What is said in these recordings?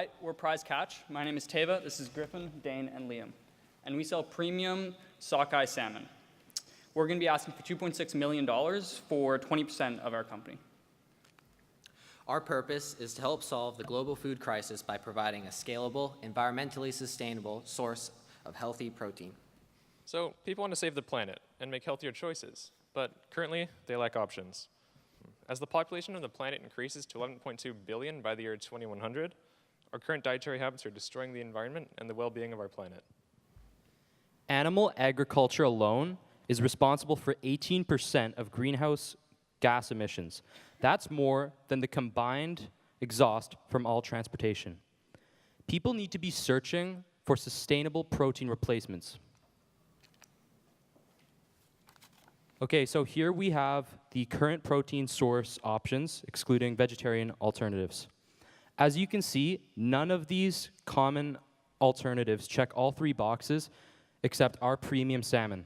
Hi, we're Prize Catch. My name is Teva. This is Griffin, Dane, and Liam. And we sell premium sockeye salmon. We're going to be asking for $2.6 million for 20% of our company. Our purpose is to help solve the global food crisis by providing a scalable, environmentally sustainable source of healthy protein. So people want to save the planet and make healthier choices, but currently they lack options. As the population of the planet increases to 11.2 billion by the year 2100, our current dietary habits are destroying the environment and the well-being of our planet. Animal agriculture alone is responsible for 18% of greenhouse gas emissions. That's more than the combined exhaust from all transportation. People need to be searching for sustainable protein replacements. Okay, so here we have the current protein source options, excluding vegetarian alternatives. As you can see, none of these common alternatives check all three boxes except our premium salmon.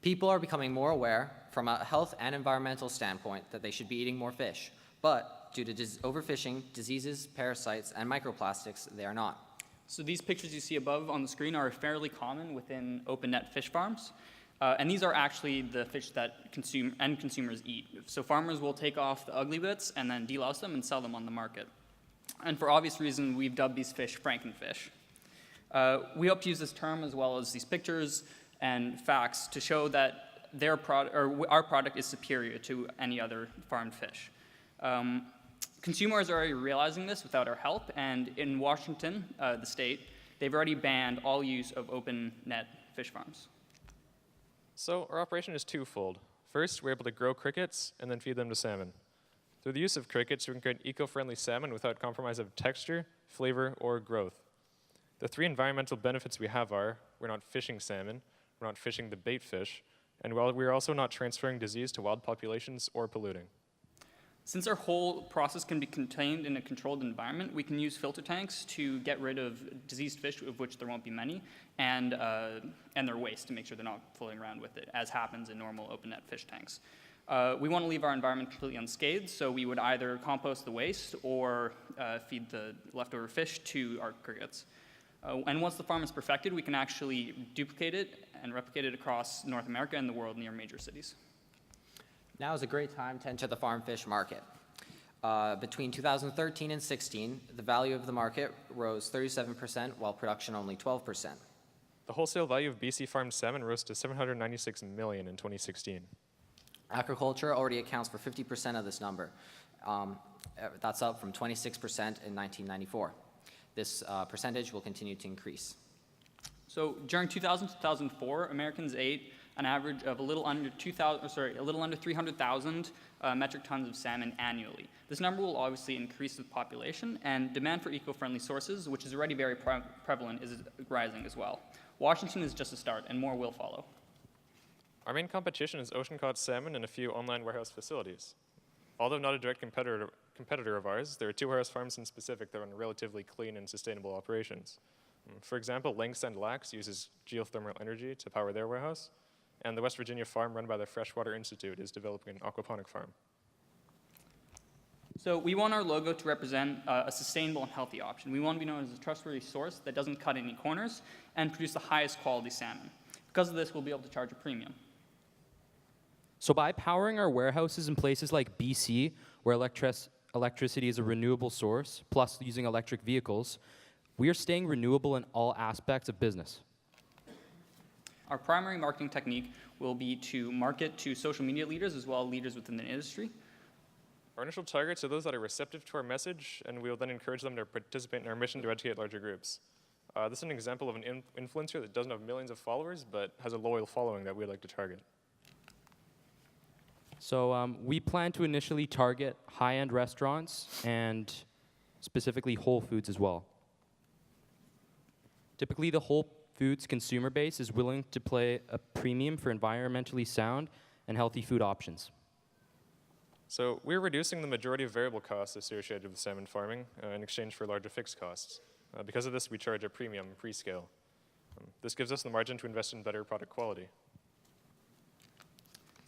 People are becoming more aware from a health and environmental standpoint that they should be eating more fish, but due to overfishing, diseases, parasites, and microplastics, they are not. So these pictures you see above on the screen are fairly common within open net fish farms. And these are actually the fish that consumers eat. So farmers will take off the ugly bits and then delouse them and sell them on the market. And for obvious reason, we've dubbed these fish Frankenfish. We hope to use this term as well as these pictures and facts to show that our product is superior to any other farmed fish. Consumers are already realizing this without our help, and in Washington, the state, they've already banned all use of open net fish farms. So our operation is twofold. First, we're able to grow crickets and then feed them to salmon. Through the use of crickets, we can create eco-friendly salmon without compromise of texture, flavor, or growth. The three environmental benefits we have are, we're not fishing salmon, we're not fishing the bait fish, and we're also not transferring disease to wild populations or polluting. Since our whole process can be contained in a controlled environment, we can use filter tanks to get rid of diseased fish, of which there won't be many, and their waste to make sure they're not floating around with it, as happens in normal open net fish tanks. We want to leave our environment completely unscathed, so we would either compost the waste or feed the leftover fish to our crickets. And once the farm is perfected, we can actually duplicate it and replicate it across North America and the world near major cities. Now is a great time to enter the farm fish market. Between 2013 and 16, the value of the market rose 37%, while production only 12%. The wholesale value of BC farmed salmon rose to $796 million in 2016. Agriculture already accounts for 50% of this number. That's up from 26% in 1994. This percentage will continue to increase. So during 2000 to 2004, Americans ate an average of a little under 300,000 metric tons of salmon annually. This number will obviously increase with population, and demand for eco-friendly sources, which is already very prevalent, is rising as well. Washington is just a start, and more will follow. Our main competition is ocean-caught salmon and a few online warehouse facilities. Although not a direct competitor of ours, there are two warehouse farms in specific that run relatively clean and sustainable operations. For example, Langsend Lax uses geothermal energy to power their warehouse, and the West Virginia farm run by the Freshwater Institute is developing an aquaponic farm. So we want our logo to represent a sustainable and healthy option. We want to be known as a trustworthy source that doesn't cut any corners and produce the highest quality salmon. Because of this, we'll be able to charge a premium. So by powering our warehouses in places like BC, where electricity is a renewable source, plus using electric vehicles, we are staying renewable in all aspects of business. Our primary marketing technique will be to market to social media leaders as well as leaders within the industry. Our initial targets are those that are receptive to our message, and we will then encourage them to participate in our mission to educate larger groups. This is an example of an influencer that doesn't have millions of followers, but has a loyal following that we'd like to target. So we plan to initially target high-end restaurants and specifically Whole Foods as well. Typically, the Whole Foods consumer base is willing to pay a premium for environmentally sound and healthy food options. So we're reducing the majority of variable costs associated with salmon farming in exchange for larger fixed costs. Because of this, we charge a premium pre-scale. This gives us the margin to invest in better product quality.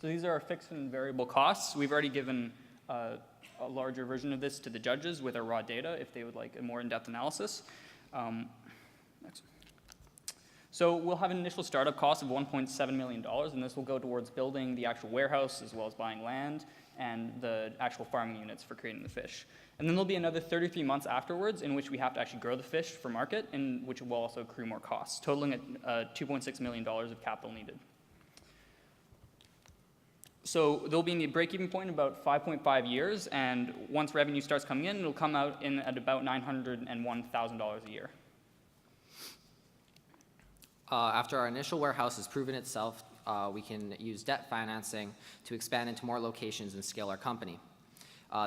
So these are our fixed and variable costs. We've already given a a larger version of this to the judges with our raw data if they would like a more in-depth analysis. Next. So we'll have an initial startup cost of $1.7 million, and this will go towards building the actual warehouse as well as buying land and the actual farming units for creating the fish. And then there'll be another 33 months afterwards in which we have to actually grow the fish for market, and which will also accrue more costs, totaling at $2.6 million of capital needed. So there'll be a break-even point in about 5.5 years, and once revenue starts coming in, it'll come out in at about $901,000 a year. After our initial warehouse has proven itself, we can use debt financing to expand into more locations and scale our company.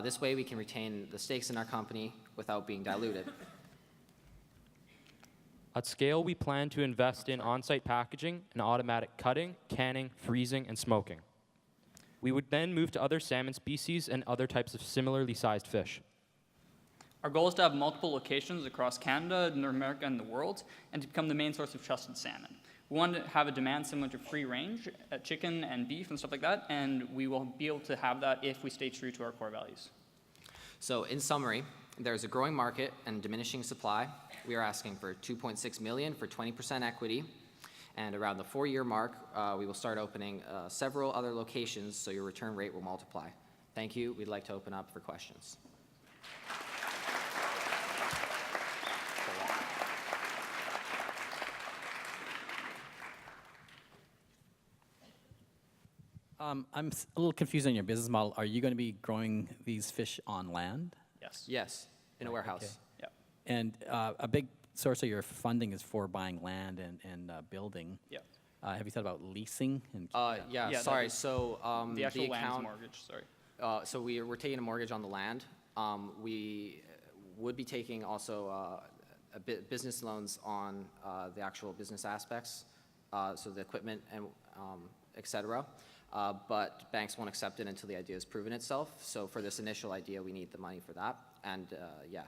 This way, we can retain the stakes in our company without being diluted. At scale, we plan to invest in on-site packaging and automatic cutting, canning, freezing, and smoking. We would then move to other salmon species and other types of similarly sized fish. Our goal is to have multiple locations across Canada, North America, and the world, and to become the main source of trusted salmon. We want to have a demand similar to free range, chicken and beef and stuff like that, and we will be able to have that if we stay true to our core values. So in summary, there's a growing market and diminishing supply. We are asking for $2.6 million for 20% equity, and around the 4-year mark, we will start opening several other locations, so your return rate will multiply. Thank you. We'd like to open up for questions. I'm a little confused on your business model. Are you going to be growing these fish on land? Yes. Yes, in a warehouse. Okay. Yeah. And a big source of your funding is for buying land and building. Yeah. Have you thought about leasing? And Yeah, Yeah, sorry. that- So The actual land is account, mortgage, sorry. so we're taking a mortgage on the land. We would be taking also business loans on the actual business aspects, so the equipment and et cetera. But banks won't accept it until the idea has proven itself. So for this initial idea, we need the money for that. And yeah.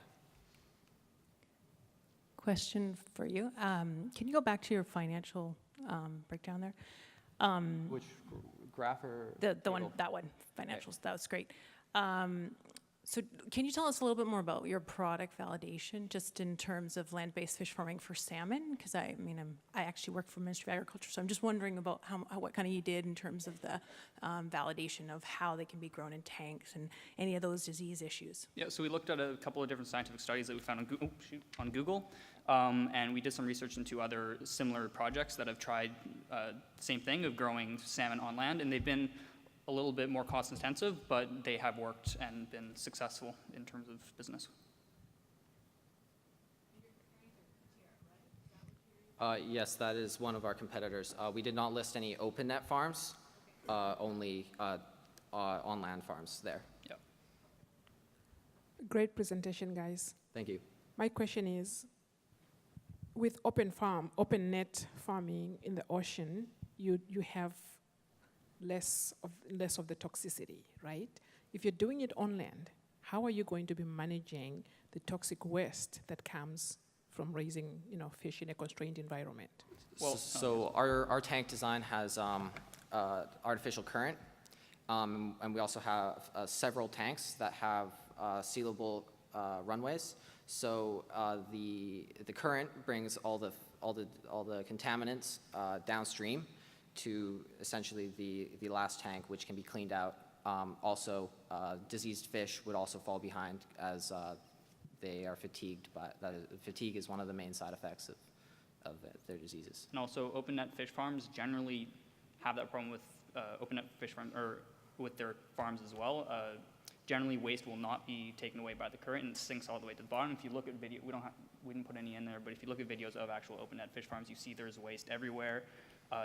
Question for you. Can you go back to your financial breakdown there? Which graph or? The one, that one, financials, that was great. So can you tell us a little bit more about your product validation, just in terms of land-based fish farming for salmon? Because I actually work for Ministry of Agriculture, so I'm just wondering about what kind of you did in terms of the validation of how they can be grown in tanks and any of those disease issues. Yeah, so we looked at a couple of different scientific studies that we found on Google, and we did some research into other similar projects that have tried the same thing of growing salmon on land, and they've been a little bit more cost intensive, but they have worked and been successful in terms of business. Yes, that is one of our competitors. We did not list any open net farms, only on land farms there. Yeah. Great presentation, guys. Thank you. My question is, with open net farming in the ocean, you have less of the toxicity, right? If you're doing it on land, how are you going to be managing the toxic waste that comes from raising, fish in a constrained environment? Well, So our tank design has artificial current, and we also have several tanks that have sealable runways. So the current brings all the contaminants downstream to essentially the last tank, which can be cleaned out. Also, diseased fish would also fall behind as they are fatigued. Fatigue is one of the main side effects of their diseases. And also, open net fish farms generally have that problem with open net fish farm or with their farms as well. Generally, waste will not be taken away by the current and sinks all the way to the bottom. If you look at video, we didn't put any in there, but if you look at videos of actual open net fish farms, you see there's waste everywhere.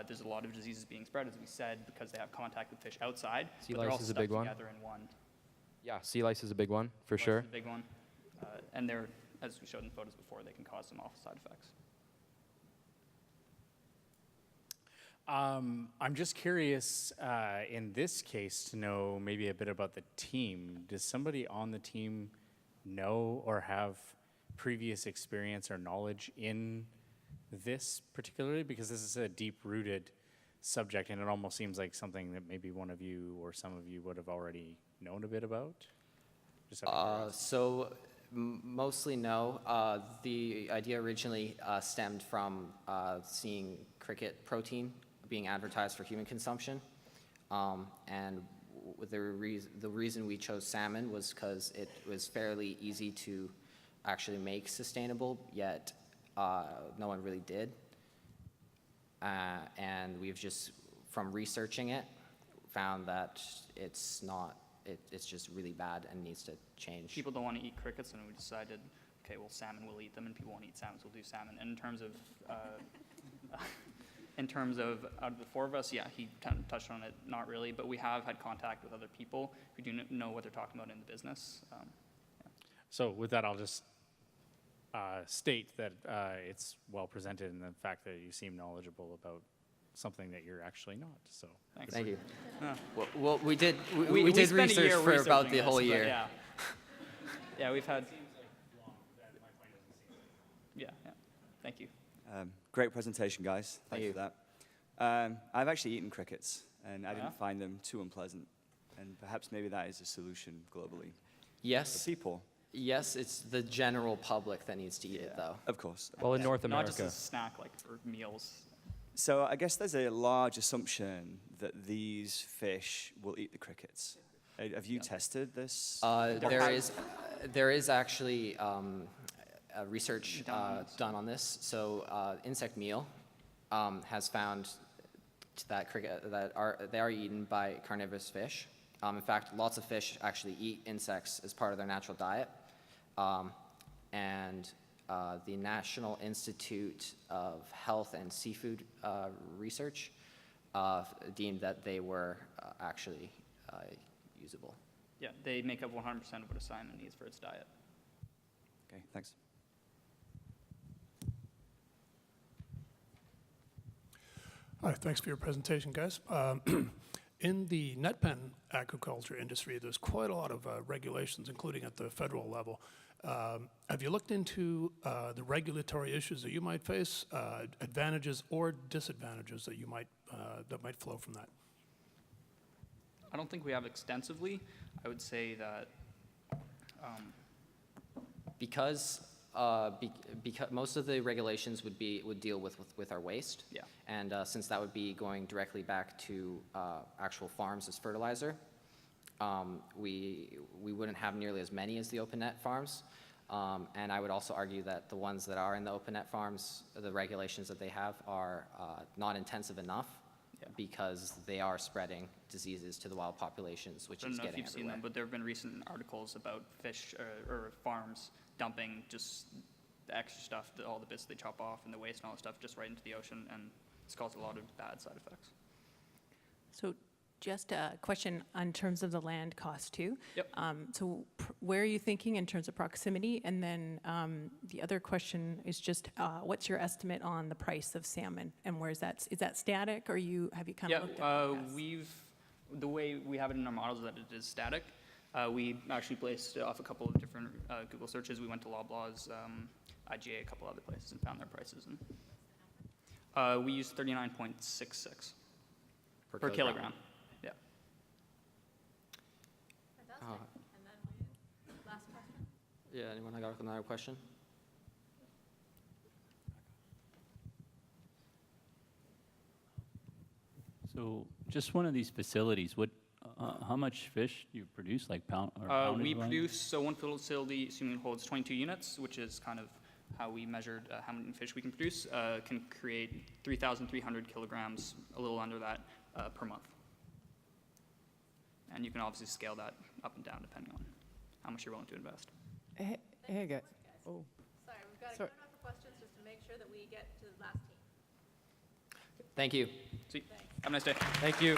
There's a lot of diseases being spread, as we said, because they have contact with fish outside. Sea but they're lice all is a stuck big one. together in one. Yeah, sea lice is a big one, for Lice sure. is a big one. And they're, as we showed in the photos before, they can cause some awful side effects. I'm just curious, in this case, to know maybe a bit about the team. Does somebody on the team know or have previous experience or knowledge in this particularly? Because this is a deep-rooted subject, and it almost seems like something that maybe one of you or some of you would have already known a bit about. Just out of curiosity. So mostly no. The idea originally stemmed from seeing cricket protein being advertised for human consumption. And the reason we chose salmon was because it was fairly easy to actually make sustainable, yet no one really did. And we've just, from researching it, found that it's not, it's just really bad and needs to change. People don't want to eat crickets, and we decided, okay, well, salmon, we'll eat them, and people won't eat salmon, so we'll do salmon. And in terms of out of the four of us, yeah, he touched on it, not really, but we have had contact with other people who do know what they're talking about in the business. So with that, I'll just state that it's well presented in the fact that you seem knowledgeable about something that you're actually not. So Thanks. Thank you. Huh. Well, we did We did spent a research year for about researching the whole this, but year. Yeah. Yeah, we've had. Yeah, yeah. Thank you. Great presentation, guys. Thank Thanks you. for that. I've actually eaten crickets, and I Yeah? didn't find them too unpleasant. And perhaps maybe that is a solution globally for Yes, people, yes, it's the general public that needs to eat it, though. of course. Well, in North Not just America. a snack, like for meals. So I guess there's a large assumption that these fish will eat the crickets. Have you tested this? There is actually research Done on this. done on this. So insect meal has found that they are eaten by carnivorous fish. In fact, lots of fish actually eat insects as part of their natural diet. And the National Institute of Health and Seafood Research deemed that they were actually usable. Yeah, they make up 100% of what a salmon needs for its diet. Okay, thanks. Hi, thanks for your presentation, guys. In the net pen aquaculture industry, there's quite a lot of regulations, including at the federal level. Have you looked into the regulatory issues that you might face, advantages or disadvantages that you might that might flow from that? I don't think we have extensively. I would say that Because most of the regulations would deal with our waste. Yeah. And since that would be going directly back to actual farms as fertilizer, we wouldn't have nearly as many as the open net farms. And I would also argue that the ones that are in the open net farms, the regulations that they have are not intensive enough. Yeah. Because they are spreading diseases to the wild populations, which I don't is know if getting you've seen everywhere. them, but there have been recent articles about fish or farms dumping just the extra stuff, all the bits they chop off and the waste and all that stuff just right into the ocean, and it's caused a lot of bad side effects. So just a question in terms of the land cost too. Yep. So where are you thinking in terms of proximity? And then the other question is just what's your estimate on the price of salmon, and where is that static, or have you kind of looked at forecasts? The way we have it in our models is that it is static. We actually placed off a couple of different Google searches. We went to Loblaws, IGA, a couple other places, and found their prices. And we used 39.66 per kilogram. Yeah. Fantastic. And then last question? Yeah, anyone got another question? So just one of these facilities, how much fish do you produce, like poundage-wise? We produce, so one facility assuming it holds 22 units, which is kind of how we measured how many fish we can produce, can create 3,300 kilograms, a little under that, per month. And you can obviously scale that up and down depending on how much you're willing to invest. Hey, guys. Oh. Sorry, we've got to Sorry. turn off the questions just to make sure that we get to the last team. Thank you. Sweet. Have a nice day. Thank you.